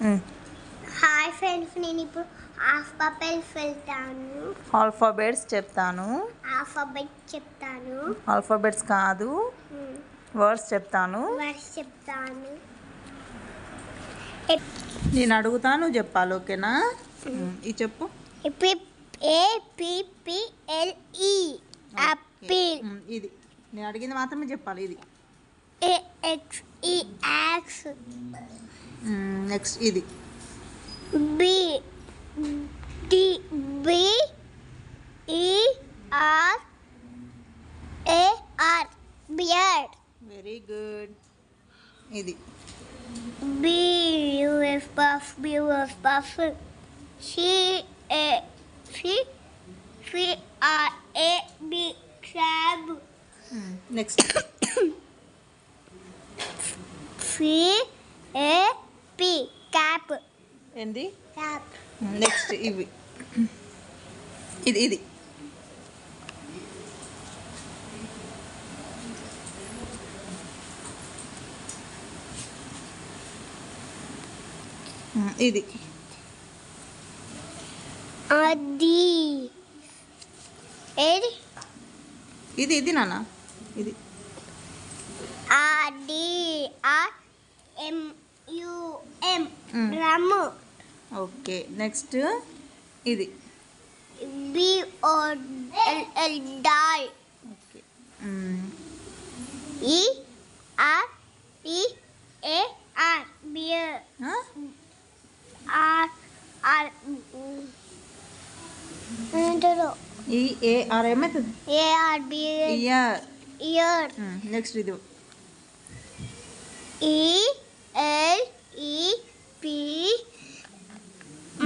Hi friends, నేను ఇప్పుడు alphabets వెళ్తాను. ఆల్ఫాబెట్స్ చెప్తాను. ఆల్ఫాబెట్ చెప్తాను. ఆల్ఫాబెట్స్ కాదు, వర్డ్స్ చెప్తాను. వర్డ్స్ చెప్తాను. నేను అడుగుతాను, చెప్పాలి. ఓకేనా? ఇది చెప్పు. APPLE apple. ఇది నేను అడిగింది మాత్రమే చెప్పాలి. ఇది AXEX. నెక్స్ట్ ఇది BERAR బియర్డ్. Very good. ఇది BUF buff. CRAB crab. Next CAP cap. ఏంది? క్యాప్. నెక్స్ట్ ఇవి ఇది ఇది ఇది అది ఏది? ఇది ఇది నాన్న. ఇది ADRMUM డ్రమ్. ఓకే. నెక్స్ట్ ఇది BOLL doll. Okay. EREAR bear. EAR ఏమవుతుంది? AR బియర్. ఇయర్. ఇయర్. నెక్స్ట్ ఇది ELEP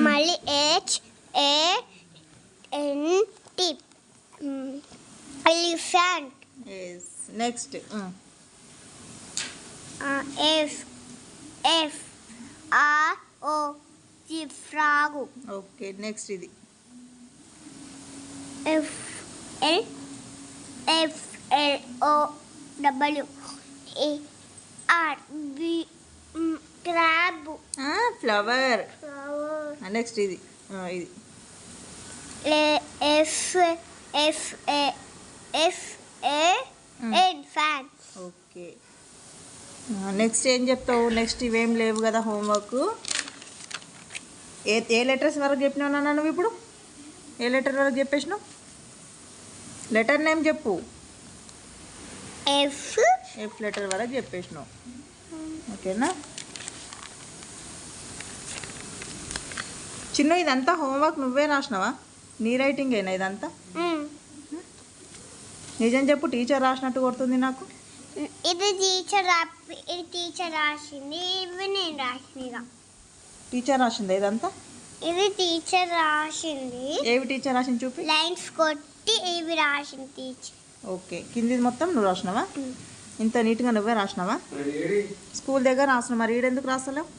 మళ్ళీ HANT elephant. Yes. Next FRO frog. Okay. Next ఇది FLOWER క్రాబ్. ఫ్లవర్. నెక్స్ట్ ఇది ఇది FAN ఫ్యాన్. ఓకే. నెక్స్ట్ ఏం చెప్తావు? నెక్స్ట్ ఇవేం లేవు కదా హోంవర్క్. ఏ లెటర్స్ వరకు చెప్పినావు నాన్న నువ్వు ఇప్పుడు? ఏ లెటర్ వరకు చెప్పేసినావు? లెటర్ నేమ్ చెప్పు. ఎఫ్ లెటర్ వరకు చెప్పేసినావు. ఓకేనా? చిన్న ఇదంతా హోంవర్క్ నువ్వే రాసినావా? నీ రైటింగ్ అయినా ఇదంతా? నిజం చెప్పు, టీచర్ రాసినట్టు కొడుతుంది నాకు. ఇది టీచర్ రాసింది. ఇవి నేను రాసిన. టీచర్ రాసిందా ఇదంతా? ఇది టీచర్ రాసింది. ఏవి టీచర్ రాసింది చూపి. లైన్స్ కొట్టి ఇవి రాసింది టీచర్. ఓకే. కింది మొత్తం నువ్వు రాసినావా? ఇంత నీట్గా నువ్వే రాసినావా? స్కూల్ దగ్గర రాసినావు, మరి ఈడెందుకు రాస్తలేవు?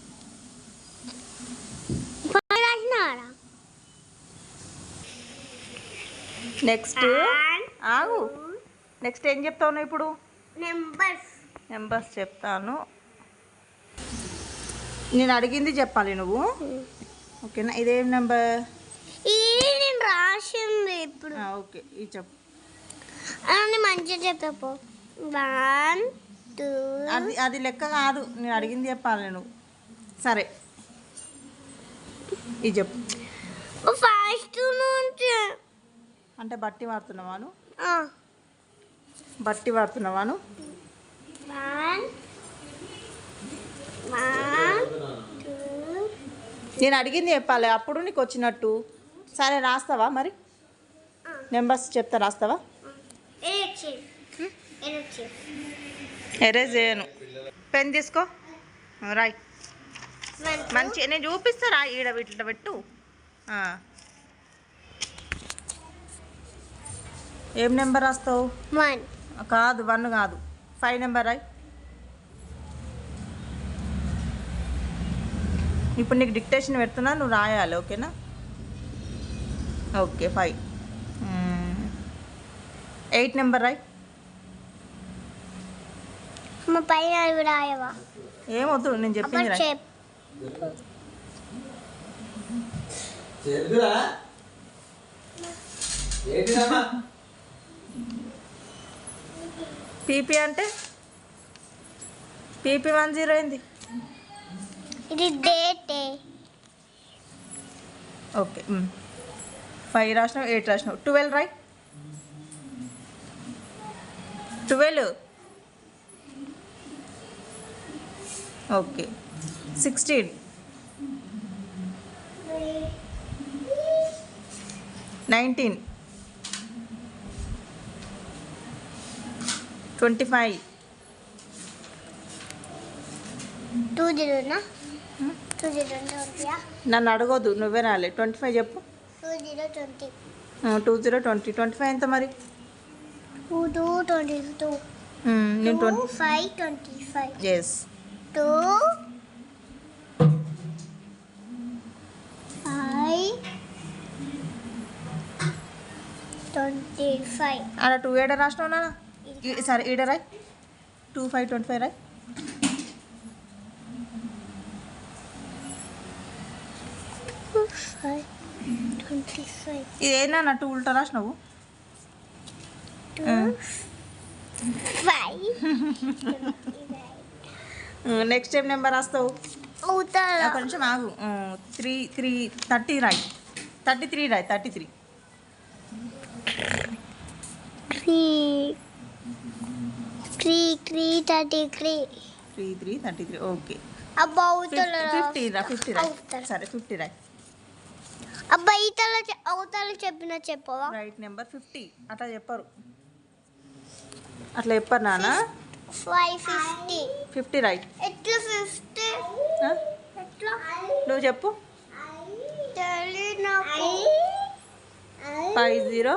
నెక్స్ట్ ఆగు. నెక్స్ట్ ఏం చెప్తావు నువ్వు ఇప్పుడు? నెంబర్స్ చెప్తాను. నేను అడిగింది చెప్పాలి నువ్వు. ఓకేనా? ఇదేం నెంబర్? నేను రాసింది ఇప్పుడు. ఓకే. ఇది చెప్పు. మంచిగా చెప్పు. 1 2. అది లెక్క కాదు, నేను అడిగింది చెప్పాలి నువ్వు. సరే, ఇది చెప్పు. ఫస్ట్ నుంచి అంటే బట్టి వాడుతున్నావాను? బట్టి వాడుతున్నావాను? 1 2. నేను అడిగింది చెప్పాలి, అప్పుడు నీకు వచ్చినట్టు. సరే, రాస్తావా మరి? నెంబర్స్ చెప్తా, రాస్తావా? ఎరేజ్ చేయను. పెన్ తీసుకో, రాయ్. మంచి నేను చూపిస్తా, రా. ఈడ వీటిలో పెట్టు. ఏం నెంబర్ రాస్తావు? 1 కాదు, 1 కాదు, 5 నెంబర్ రాయ్. ఇప్పుడు నీకు డిక్టేషన్ పెడుతున్నా, నువ్వు రాయాలి. ఓకేనా? ఓకే. 5. 8 నెంబర్ రాయ్. మా పైన రాయవా? ఏమవుతుంది, నేను చెప్పింది రాయ్. పీపీ అంటే పీపీ 10 అయింది. ఇది డేట్. ఓకే 5 రాసినావు, 8 రాసినావు, 12 రాయి. 12. ఓకే 16, 19, 25. 20 నన్ను అడగొద్దు, నువ్వే రాలే. 25 చెప్పు. 2020 20, 20, 25 ఎంత మరి? 22 నేను 25 ఎస్ 2 5 25. అలా 2 ఏడ రాసినావు నాన్న? సరే ఈడ రాయి. 2, 5, 25 రాయి. 5 25 ఇదేనా 2 ఉల్టా రాసినావు? 5 నెక్స్ట్ టైం నెంబర్ రాస్తావు. అవుతారా? కొంచెం ఆగు. 30 రాయి. 33 రాయి. 33. 33. ఓకే. అబ్బా అవుతారా? 50 రా. 50 రాయి. సరే 50 రాయి. అబ్బా అవుతారా చెప్పవా? Right number 50. అట్లా చెప్పరు, అట్లా చెప్పరు నాన్న. 550. 50 రైట్. ఎట్లా 50? ఎట్లా నువ్వు చెప్పు. తెలియదు నాకు. 50 50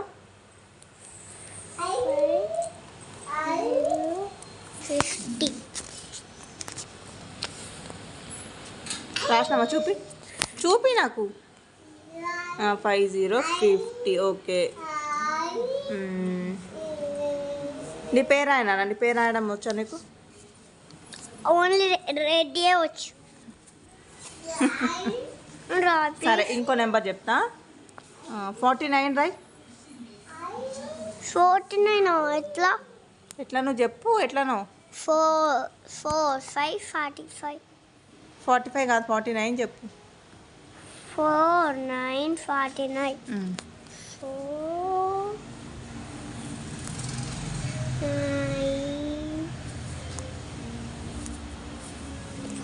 రాసినావా? చూపి నాకు. 50 50. ఓకే. నీ పేరు రాయనా? నీ పేరు రాయడం వచ్చా నీకు? ఓన్లీ రెడీ వచ్చు. సరే ఇంకో నెంబర్ చెప్తా. 49 రాయ్. 49 ఎట్లా? ఎట్లా నువ్వు చెప్పు. ఎట్లానో? 4 5 45. 45 కాదు, 49 చెప్పు. 4 9 49. 4 9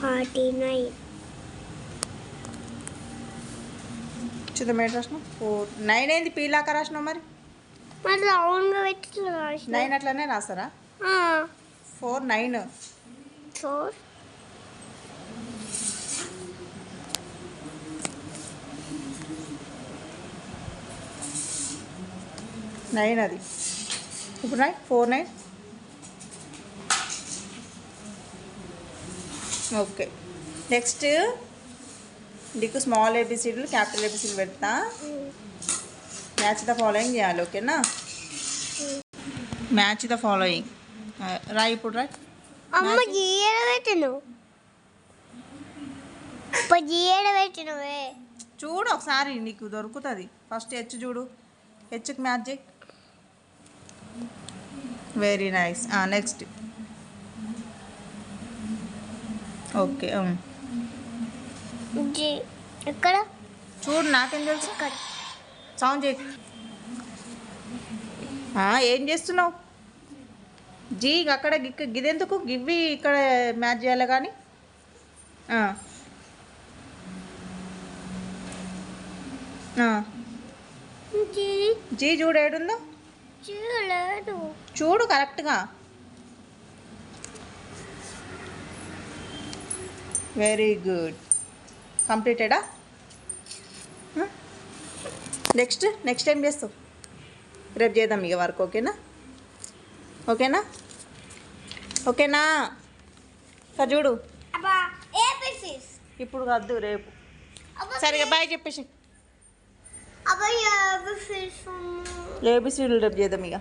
49. చూద్దాం ఎట్లా రాసినావు. 4 9 అయింది. పీలాక రాసినావు మరి రౌండ్గా పెట్టి 9 అట్లనే రాస్తారా? 4 9. 4 9 అది. ఇప్పుడు రాయ్. 4 9. ఓకే. నెక్స్ట్ నీకు స్మాల్ ఏబిసిడీలు, క్యాపిటల్ ఏబిసిడీలు పెడతా. మ్యాచ్ ద ఫాలోయింగ్ చేయాలి. ఓకేనా? మ్యాచ్ ద ఫాలోయింగ్ రాయ్. ఇప్పుడు రాయ్. అమ్మ గీయడ పెట్టినవే చూడు ఒకసారి, నీకు దొరుకుతుంది. ఫస్ట్ హెచ్ చూడు. హెచ్కి మ్యాచ్ చేయి. Very nice. Next okay. ఎక్కడ చూడు, నాకేం తెలుసు. సౌండ్ చేయి. ఏం చేస్తున్నావు? జీ అక్కడ గిదెందుకు? గివ్వి ఇక్కడ మ్యాచ్ చేయాలి కానీ. జీ చూడు ఏడుందో. చూడు కరెక్ట్గా. Very good. కంప్లీటెడా? నెక్స్ట్ ఏం చేస్తావు? రేపు చేద్దాం ఇక వర్క్. ఓకేనా? సార్ చూడు. ఇప్పుడు వద్దు, రేపు. సరిగా బాయ్ చెప్పేసి. ఏబిసిడీలు రేపు చేద్దాం ఇక.